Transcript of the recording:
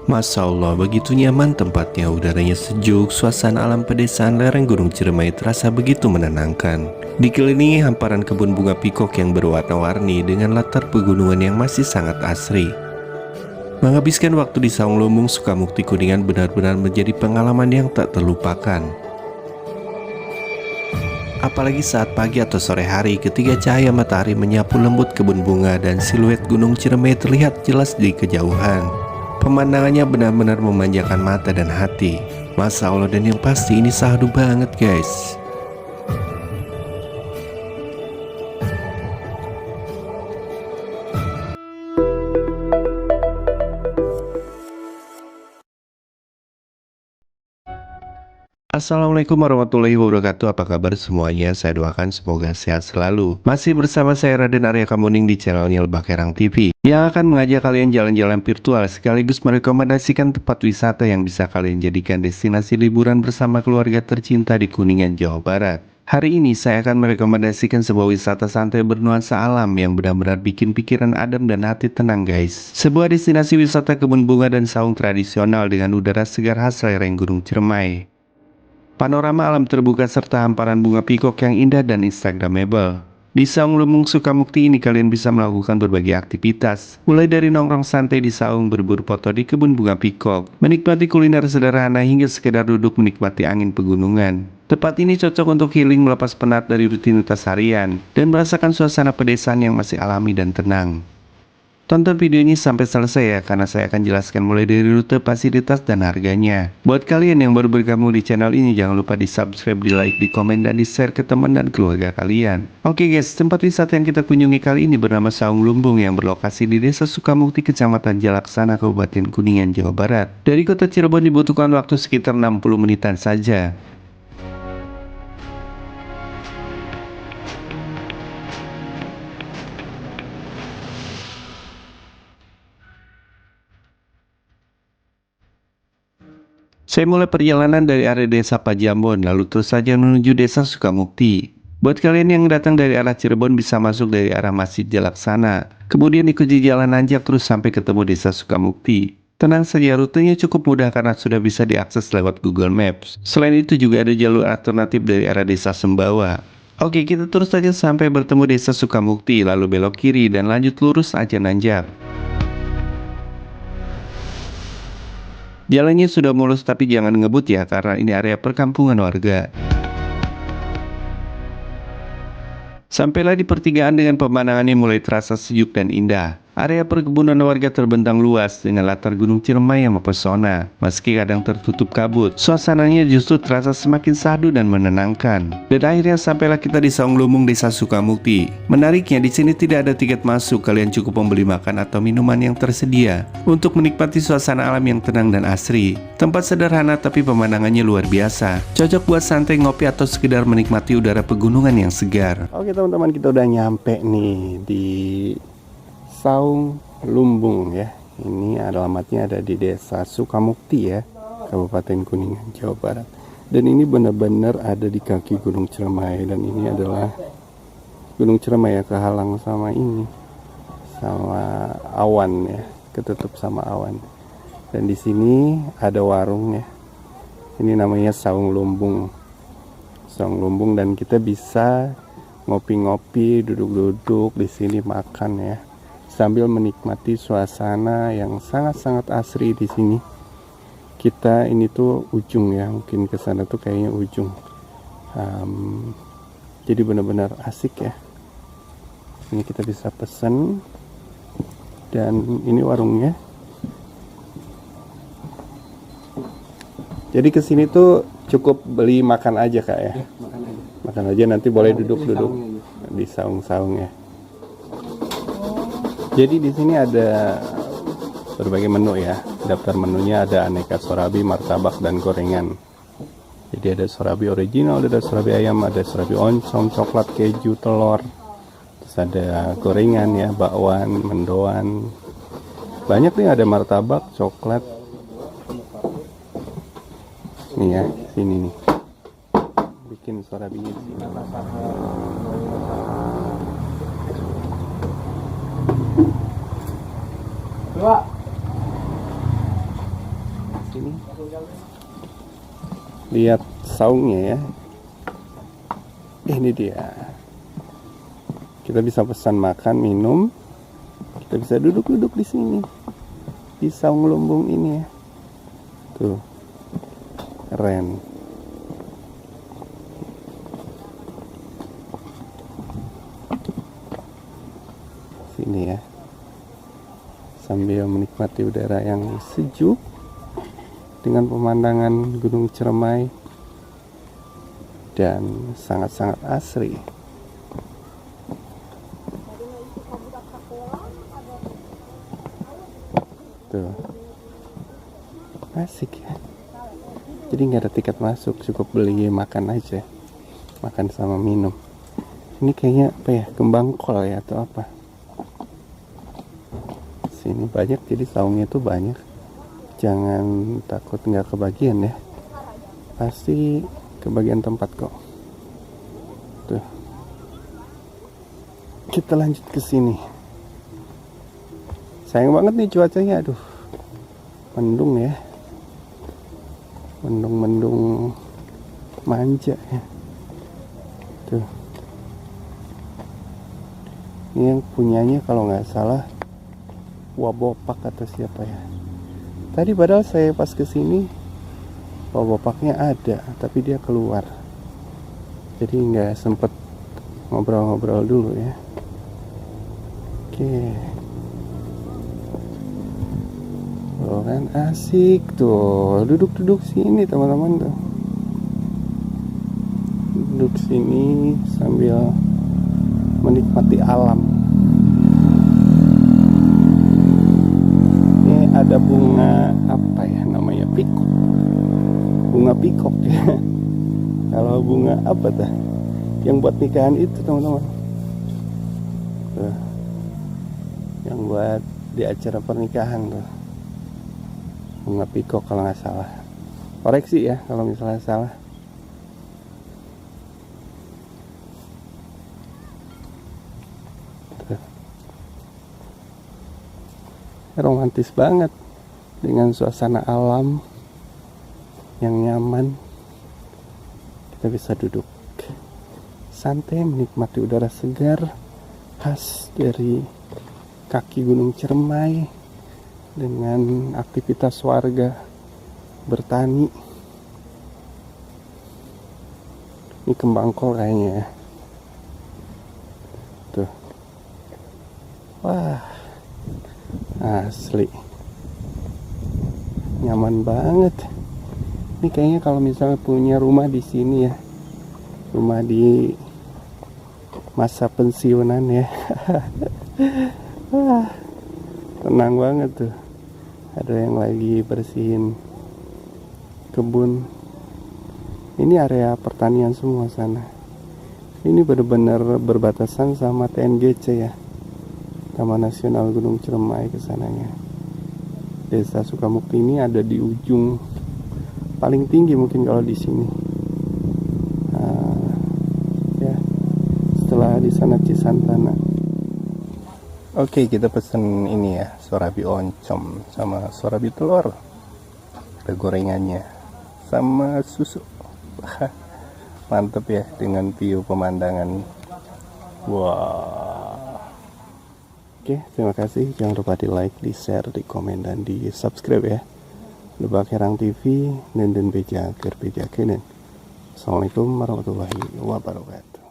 Masya Allah, begitu nyaman tempatnya, udaranya sejuk, suasana alam pedesaan lereng Gunung Ciremai terasa begitu menenangkan. Dikelilingi hamparan kebun bunga pikok yang berwarna-warni dengan latar pegunungan yang masih sangat asri. Menghabiskan waktu di Saung Lumbung Sukamukti Kuningan benar-benar menjadi pengalaman yang tak terlupakan. Apalagi saat pagi atau sore hari ketika cahaya matahari menyapu lembut kebun bunga dan siluet Gunung Ciremai terlihat jelas di kejauhan. Pemandangannya benar-benar memanjakan mata dan hati. Masya Allah, dan yang pasti ini sahdu banget guys. Assalamualaikum warahmatullahi wabarakatuh. Apa kabar semuanya? Saya doakan semoga sehat selalu. Masih bersama saya Raden Arya Kamuning di channelnya Lebah Kerang TV, yang akan mengajak kalian jalan-jalan virtual sekaligus merekomendasikan tempat wisata yang bisa kalian jadikan destinasi liburan bersama keluarga tercinta di Kuningan, Jawa Barat. Hari ini saya akan merekomendasikan sebuah wisata santai bernuansa alam yang benar-benar bikin pikiran adem dan hati tenang guys. Sebuah destinasi wisata kebun bunga dan saung tradisional dengan udara segar khas lereng Gunung Ciremai. Panorama alam terbuka serta hamparan bunga pikok yang indah dan instagramable. Di Saung Lumbung Sukamukti ini kalian bisa melakukan berbagai aktivitas, mulai dari nongkrong santai di saung, berburu foto di kebun bunga pikok, menikmati kuliner sederhana hingga sekedar duduk menikmati angin pegunungan. Tempat ini cocok untuk healing, melepas penat dari rutinitas harian, dan merasakan suasana pedesaan yang masih alami dan tenang. Tonton video ini sampai selesai ya, karena saya akan jelaskan mulai dari rute, fasilitas, dan harganya. Buat kalian yang baru bergabung di channel ini, jangan lupa di subscribe, di like, di komen, dan di share ke teman dan keluarga kalian. Oke guys, tempat wisata yang kita kunjungi kali ini bernama Saung Lumbung yang berlokasi di Desa Sukamukti, Kecamatan Jalaksana, Kabupaten Kuningan, Jawa Barat. Dari kota Cirebon dibutuhkan waktu sekitar 60 menitan saja. Saya mulai perjalanan dari area desa Pajambon, lalu terus saja menuju desa Sukamukti. Buat kalian yang datang dari arah Cirebon bisa masuk dari arah Masjid Jalaksana, kemudian ikuti jalan nanjak terus sampai ketemu desa Sukamukti. Tenang saja, rutenya cukup mudah karena sudah bisa diakses lewat Google Maps. Selain itu juga ada jalur alternatif dari arah desa Sembawa. Oke, kita terus saja sampai bertemu desa Sukamukti, lalu belok kiri dan lanjut lurus aja nanjak. Jalannya sudah mulus tapi jangan ngebut ya, karena ini area perkampungan warga. Sampailah di pertigaan dengan pemandangannya mulai terasa sejuk dan indah. Area perkebunan warga terbentang luas dengan latar Gunung Ciremai yang mempesona. Meski kadang tertutup kabut, suasananya justru terasa semakin sahdu dan menenangkan. Dan akhirnya sampailah kita di Saung Lumbung Desa Sukamukti. Menariknya di sini tidak ada tiket masuk, kalian cukup membeli makan atau minuman yang tersedia untuk menikmati suasana alam yang tenang dan asri. Tempat sederhana tapi pemandangannya luar biasa. Cocok buat santai, ngopi, atau sekedar menikmati udara pegunungan yang segar. Oke teman-teman, kita udah nyampe nih di Saung Lumbung ya. Ini alamatnya ada di Desa Sukamukti ya, Kabupaten Kuningan, Jawa Barat. Dan ini benar-benar ada di kaki Gunung Ciremai, dan ini adalah Gunung Ciremai ya, kehalang sama ini, sama awan ya, ketutup sama awan. Dan di sini ada warung ya. Ini namanya Saung Lumbung. Saung Lumbung, dan kita bisa ngopi-ngopi, duduk-duduk di sini makan ya, sambil menikmati suasana yang sangat-sangat asri di sini. Kita ini tuh ujung ya, mungkin ke sana tuh kayaknya ujung. Jadi benar-benar asik ya. Ini kita bisa pesen, dan ini warungnya. Jadi kesini tuh cukup beli makan aja kak ya? Makan aja, nanti boleh duduk-duduk di saung-saung ya. Jadi di sini ada berbagai menu ya. Daftar menunya ada aneka sorabi, martabak, dan gorengan. Jadi ada sorabi original, ada sorabi ayam, ada sorabi oncom, coklat, keju, telur. Terus ada gorengan ya, bakwan, mendoan. Banyak nih, ada martabak, coklat. Nih ya, sini nih. Bikin sorabinya di sini. sini. Lihat saungnya ya. Ini dia. Kita bisa pesan makan, minum. Kita bisa duduk-duduk di sini. Di saung lumbung ini ya. Tuh. Keren. Sini ya, sambil menikmati udara yang sejuk dengan pemandangan Gunung Ciremai dan sangat-sangat asri. Tuh, asik ya. Jadi nggak ada tiket masuk, cukup beli makan aja, makan sama minum. Ini kayaknya apa ya, kembang kol ya atau apa? Sini banyak, jadi saungnya tuh banyak. Jangan takut nggak kebagian ya, pasti kebagian tempat kok. Tuh, kita lanjut ke sini. Sayang banget nih cuacanya, aduh, mendung ya, mendung manja ya. Tuh, ini yang punyanya kalau nggak salah Wabopak atau siapa ya. Tadi padahal saya pas kesini Wabopaknya ada, tapi dia keluar, jadi nggak sempet ngobrol-ngobrol dulu ya. Oke. Oh kan asik tuh, duduk-duduk sini teman-teman tuh. Duduk sini sambil menikmati alam. Ada bunga apa ya namanya, pikok, bunga pikok ya. Kalau bunga apa tuh yang buat nikahan itu teman-teman, yang buat di acara pernikahan tuh, bunga pikok kalau nggak salah. Koreksi ya kalau misalnya salah. Romantis banget dengan suasana alam yang nyaman. Kita bisa duduk santai menikmati udara segar khas dari kaki Gunung Ciremai dengan aktivitas warga bertani. Ini kembang kol kayaknya ya. Tuh. Wah, asli nyaman banget. Ini kayaknya kalau misalnya punya rumah di sini ya, rumah di masa pensiunan ya. Wah, tenang banget tuh. Ada yang lagi bersihin kebun. Ini area pertanian semua sana. Ini benar-benar berbatasan sama TNGC ya, Taman Nasional Gunung Ciremai kesananya. Desa Sukamukti ini ada di ujung paling tinggi mungkin kalau di sini. Ya, setelah di sana Cisantana. Oke, kita pesen ini ya, sorabi oncom sama sorabi telur. Ada gorengannya sama susu. Mantep ya dengan view pemandangan. Wah. Oke, terima kasih. Jangan lupa di like, di share, di komen, dan di subscribe ya. Lebak Herang TV, Nenden Beja, Ker Beja Kenen. Assalamualaikum warahmatullahi wabarakatuh.